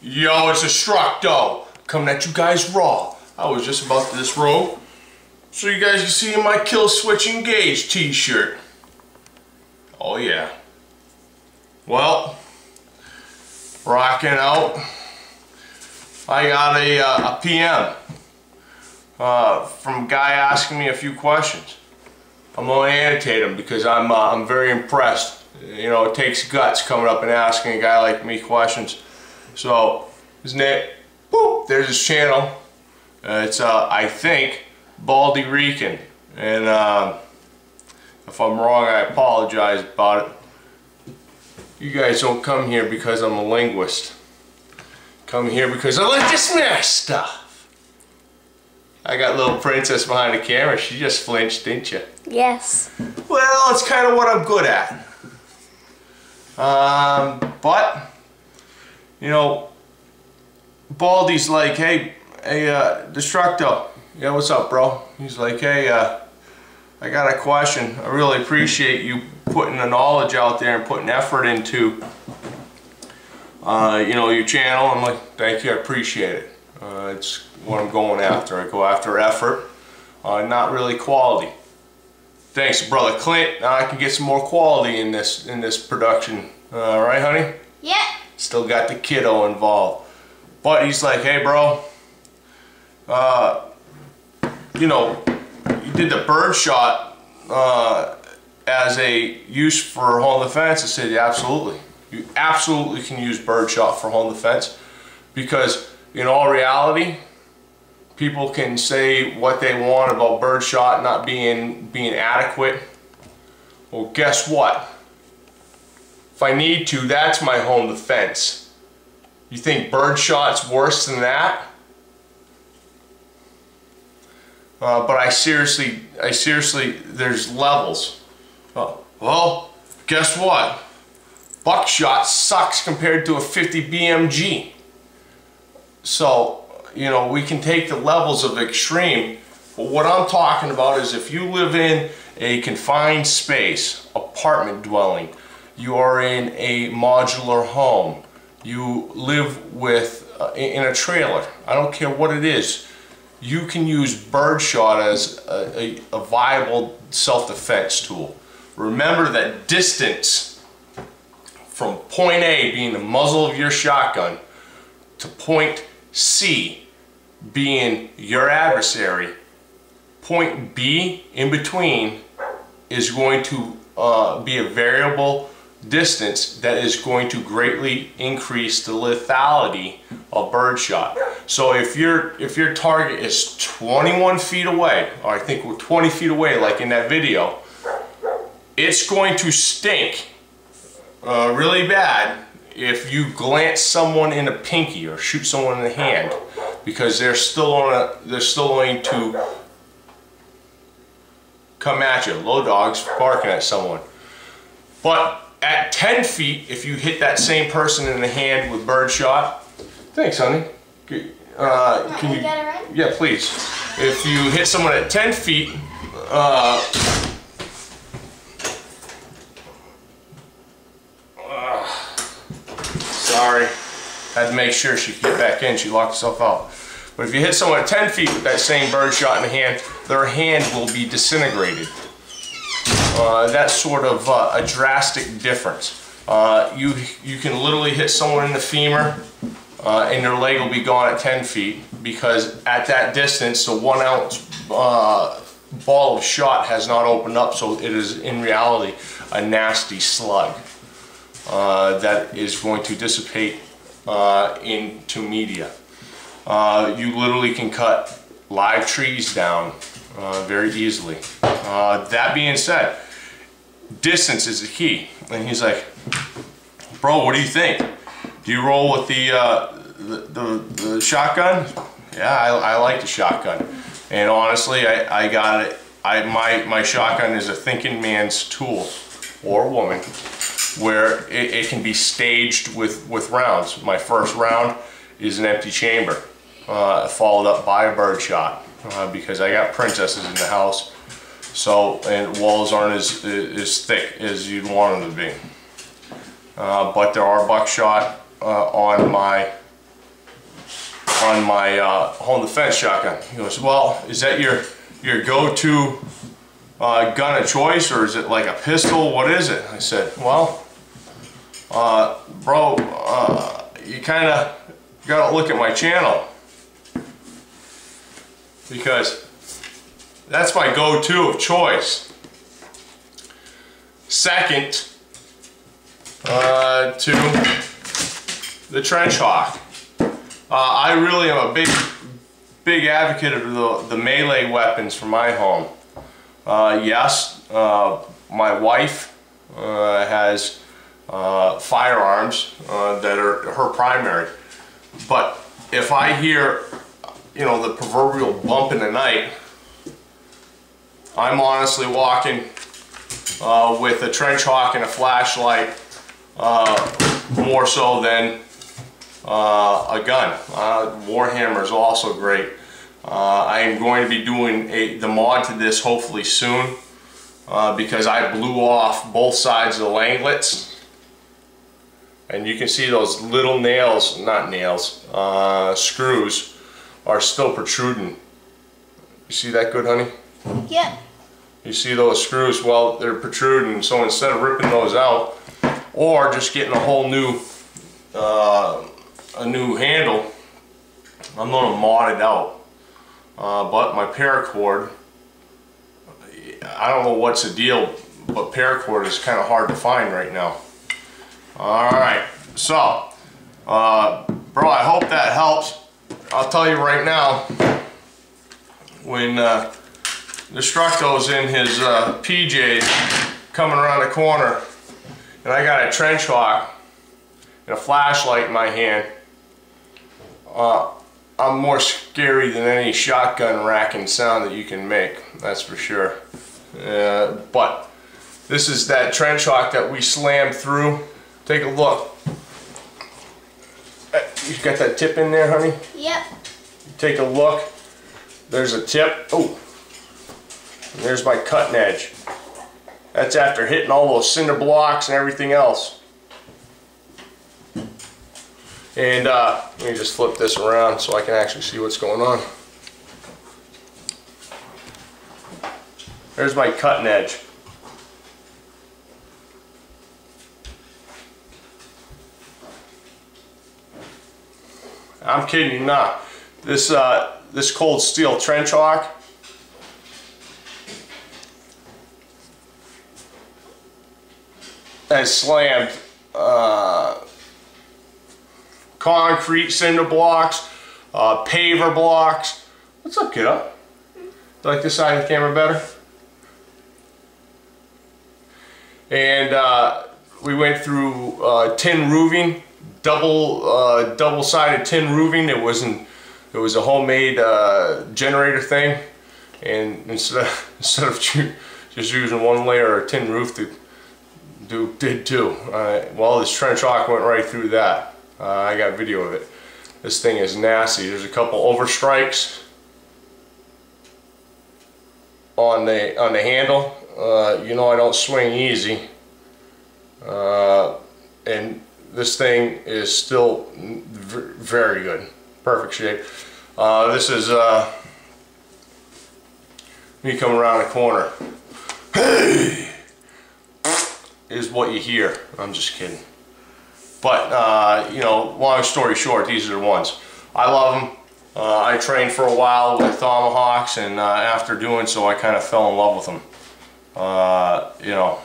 Yo, it's Destructo, coming at you guys raw. I was just about to disrobe, so you guys can see my Kill Switch Engage t-shirt. Oh yeah. Well, rocking out. I got a PM from a guy asking me a few questions. I'm gonna annotate them because I'm very impressed. You know, it takes guts coming up and asking a guy like me questions. So, his name, boop, there's his channel. It's, I think, Baldirican. And if I'm wrong, I apologize about it. You guys don't come here because I'm a linguist. Come here because I like to smash stuff. I got little princess behind the camera. She just flinched, didn't you? Yes. Well, it's kind of what I'm good at. But, you know, Baldy's like, hey, Destructo. Yeah, what's up, bro? He's like, hey, I got a question. I really appreciate you putting the knowledge out there and putting effort into, you know, your channel. I'm like, thank you, I appreciate it. It's what I'm going after. I go after effort, not really quality. Thanks, brother Clint. Now I can get some more quality in this production. Right, honey? Yeah. Still got the kiddo involved. But he's like, hey, bro, you know, you did the bird shot as a use for home defense. I said, yeah, absolutely. You absolutely can use bird shot for home defense because in all reality, people can say what they want about bird shot not being adequate. Well, guess what? If I need to, that's my home defense. You think bird shot's worse than that? But I seriously, there's levels. Well, guess what? Buckshot sucks compared to a 50 BMG. So, you know, we can take the levels of extreme, but what I'm talking about is if you live in a confined space, apartment dwelling, you are in a modular home, you live with in a trailer, I don't care what it is, you can use bird shot as a viable self-defense tool. Remember that distance from point A being the muzzle of your shotgun to point C being your adversary, point B in between is going to be a variable distance that is going to greatly increase the lethality of birdshot. So if your target is 21 feet away, or I think we're 20 feet away like in that video, it's going to stink really bad if you glance someone in the pinky or shoot someone in the hand, because they're still going to come at you. Low dogs barking at someone. But at 10 feet, if you hit that same person in the hand with bird shot, thanks, honey. Can you get it right? Yeah, please. If you hit someone at 10 feet, sorry, had to make sure she could get back in. She locked herself out. But if you hit someone at 10 feet with that same bird shot in the hand, their hand will be disintegrated. That's sort of a drastic difference. You can literally hit someone in the femur and their leg will be gone at 10 feet because at that distance the 1 ounce ball of shot has not opened up, so it is in reality a nasty slug that is going to dissipate into media. You literally can cut live trees down very easily. That being said, distance is the key. And he's like, bro, what do you think? Do you roll with the shotgun? Yeah, I like the shotgun. And honestly, I got it. My shotgun is a thinking man's tool, or woman, where it can be staged with rounds. My first round is an empty chamber, followed up by a bird shot, because I got princesses in the house. So, and walls aren't as thick as you'd want them to be. But there are buckshot on my on my home defense shotgun. He goes, well, is that your go-to gun of choice, or is it like a pistol? What is it? I said, well, bro, you kind of gotta look at my channel, because that's my go-to of choice. Second to the Trench Hawk. I really am a big advocate of the melee weapons for my home. Yes, my wife has firearms that are her primary, but if I hear, you know, the proverbial bump in the night, I'm honestly walking with a Trench Hawk and a flashlight, more so than a gun. Warhammer is also great. I am going to be doing the mod to this hopefully soon, because I blew off both sides of the langlets, and you can see those little nails, not nails, screws are still protruding. You see that good, honey? Yep. You see those screws? Well, they're protruding, so instead of ripping those out or just getting a whole new handle, I'm going to mod it out. But my paracord, I don't know what's the deal, but paracord is kind of hard to find right now. Alright, so bro, I hope that helps. I'll tell you right now, when Destructo's in his PJs coming around the corner and I got a Trench Hawk and a flashlight in my hand, I'm more scary than any shotgun racking sound that you can make, that's for sure. But this is that Trench Hawk that we slammed through. Take a look. You got that tip in there, honey? Yep. Take a look. There's a tip. Oh, there's my cutting edge. That's after hitting all those cinder blocks and everything else. And let me just flip this around so I can actually see what's going on. There's my cutting edge. I'm kidding you not. This cold steel Trench Hawk has slammed concrete cinder blocks, paver blocks. What's up, kiddo? You like this side of the camera better? And we went through tin roofing, double-sided tin roofing. It was a homemade generator thing, and instead of just using one layer of tin roof to did two. Well, this Trench Hawk went right through that. I got video of it. This thing is nasty. There's a couple overstrikes on the handle. You know I don't swing easy, and this thing is still very good, perfect shape. This is me coming around the corner. Hey, is what you hear. I'm just kidding. But you know, long story short, these are the ones. I love them. I trained for a while with tomahawks, and after doing so, I kind of fell in love with them. You know,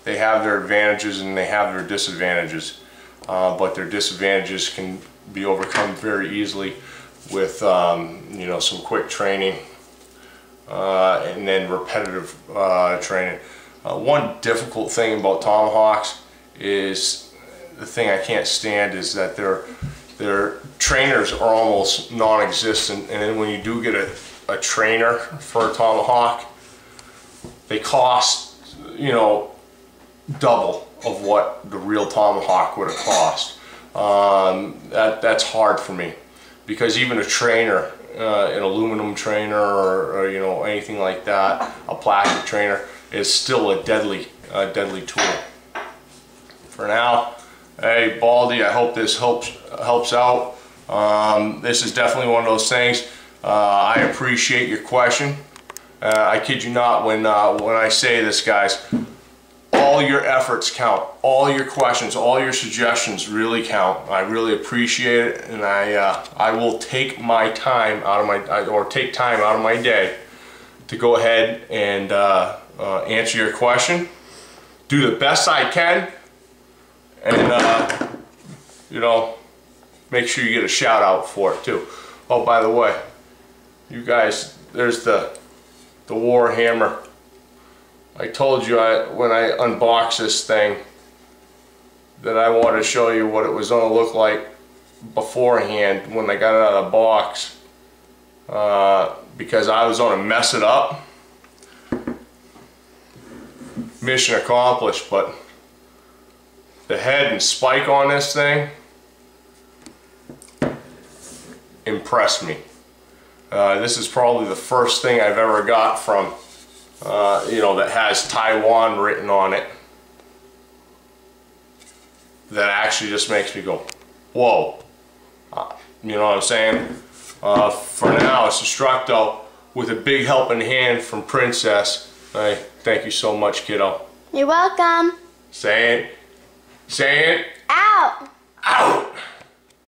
they have their advantages and they have their disadvantages, but their disadvantages can be overcome very easily with you know, some quick training and then repetitive training. One difficult thing about tomahawks is, the thing I can't stand is that their trainers are almost non-existent, and then when you do get a trainer for a tomahawk, they cost, you know, double of what the real tomahawk would have cost. That's hard for me, because even a trainer, an aluminum trainer or you know, anything like that, a plastic trainer, is still a deadly tool. For now, hey Baldy, I hope this helps out. This is definitely one of those things. I appreciate your question. I kid you not when I say this, guys. All your efforts count. All your questions, all your suggestions really count. I really appreciate it, and I will take my time out of my day to go ahead and answer your question. Do the best I can, and you know, make sure you get a shout out for it too. Oh, by the way, you guys, there's the Warhammer. I told you when I unboxed this thing that I wanted to show you what it was going to look like beforehand when I got it out of the box, because I was going to mess it up. Mission accomplished, but the head and spike on this thing impressed me. This is probably the first thing I've ever got from you know, that has Taiwan written on it, that actually just makes me go, whoa. You know what I'm saying? For now, it's Destructo with a big helping hand from Princess. Hey, thank you so much, kiddo. You're welcome. Say it. Say it. Out. Out.